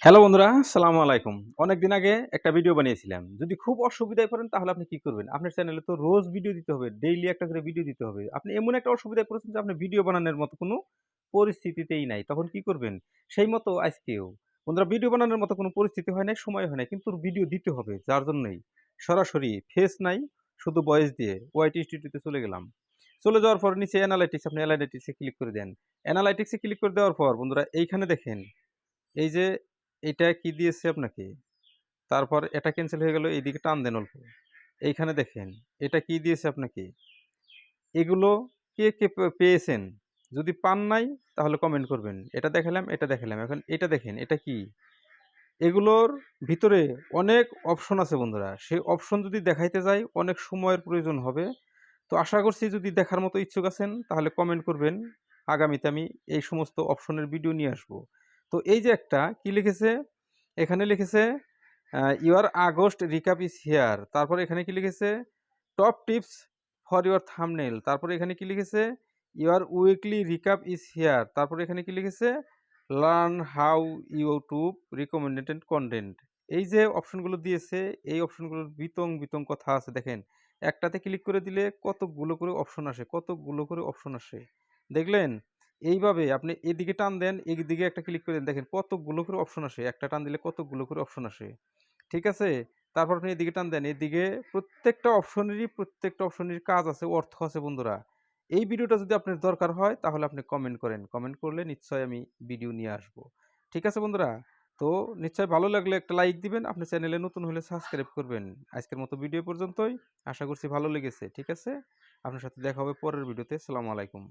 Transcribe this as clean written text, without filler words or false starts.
Hello বন্ধুরা, আসসালামু আলাইকুম। অনেকদিন আগে একটা ভিডিও বানিয়েছিলাম। যদি খুব অসুবিধায় পড়েন তাহলে আপনি কি করবেন? আপনার চ্যানেলে তো রোজ ভিডিও দিতে হবে। ডেইলি একটা করে ভিডিও দিতে হবে। আপনি এমন একটা অসুবিধায় পড়েছেন যে আপনি ভিডিও বানানোর মতো কোনো পরিস্থিতিতেই নাই। তখন কি করবেন? সেই মতো আজকেও বন্ধুরা ভিডিও বানানোর মতো কোনো পরিস্থিতি হয় নাই, সময় হয় নাই। কিন্তু ভিডিও দিতে হবে। যার জন্যই সরাসরি ফেস নাই, শুধু ভয়েস দিয়ে ওআইটি স্টুডিওতে চলে গেলাম। চলে যাওয়ার পর নিচে অ্যানালাইটিক্স, আপনি অ্যানালাইটিক্স এ ক্লিক করে দেন। অ্যানালাইটিক্স এ ক্লিক করে দেওয়ার পর বন্ধুরা এইখানে দেখেন এই যে এইটা কি দিয়েছে আপনাকে? তারপর এটা ক্যানসেল হয়ে গেল, এইদিকে টান দেন অল্প। এইখানে দেখেন, এটা কি দিয়েছে আপনাকে? এগুলো কে পেয়েছেন? যদি পান নাই তাহলে কমেন্ট করবেন। এটা দেখালাম, এটা দেখালাম। এখন এটা দেখেন, এটা কি? এগুলোর ভিতরে অনেক অপশন আছে বন্ধুরা। সেই অপশন যদি দেখাইতে যাই অনেক সময়ের প্রয়োজন হবে। তো আশা করছি যদি দেখার মতো ইচ্ছুক আছেন তাহলে কমেন্ট করবেন। আগামীতে আমি এই সমস্ত অপশনের ভিডিও নিয়ে আসব। তো এই যে একটা কি লিখেছে? এখানে লিখেছে your August recap is here. তারপরে এখানে কি লিখেছে? Top tips for your thumbnail. তারপরে এখানে কি লিখেছে? Your weekly recap is here. তারপরে এখানে কি লিখেছে? Learn how YouTube recommended content. এই যে অপশনগুলো দিয়েছে, এই অপশনগুলোর বিতং কথা আছে দেখেন। একটাতে ক্লিক করে দিলে কতকগুলো করে অপশন আসে, কতকগুলো করে অপশন আসে। দেখলেন? এইভাবে আপনি এদিকে টান দেন, এদিকে একটা ক্লিক করে দেন। দেখেন কতকগুলো করে অপশন আসে। একটা টান দিলে কতকগুলো করে অপশন আসে। ঠিক আছে? তারপর আপনি এদিকে টান দেন। এদিকে প্রত্যেকটা অপশনেরই কাজ আছে, অর্থ আছে বন্ধুরা। এই ভিডিওটা যদি আপনার দরকার হয় তাহলে আপনি কমেন্ট করেন। কমেন্ট করলে নিশ্চয়ই আমি ভিডিও নিয়ে আসবো। ঠিক আছে বন্ধুরা? তো নিশ্চয়ই ভালো লাগলে একটা লাইক দিবেন। আপনি চ্যানেলে নতুন হলে সাবস্ক্রাইব করবেন। আজকের মতো ভিডিও পর্যন্তই। আশা করছি ভালো লেগেছে। ঠিক আছে? আপনার সাথে দেখা হবে পরের ভিডিওতে। আসসালামু আলাইকুম।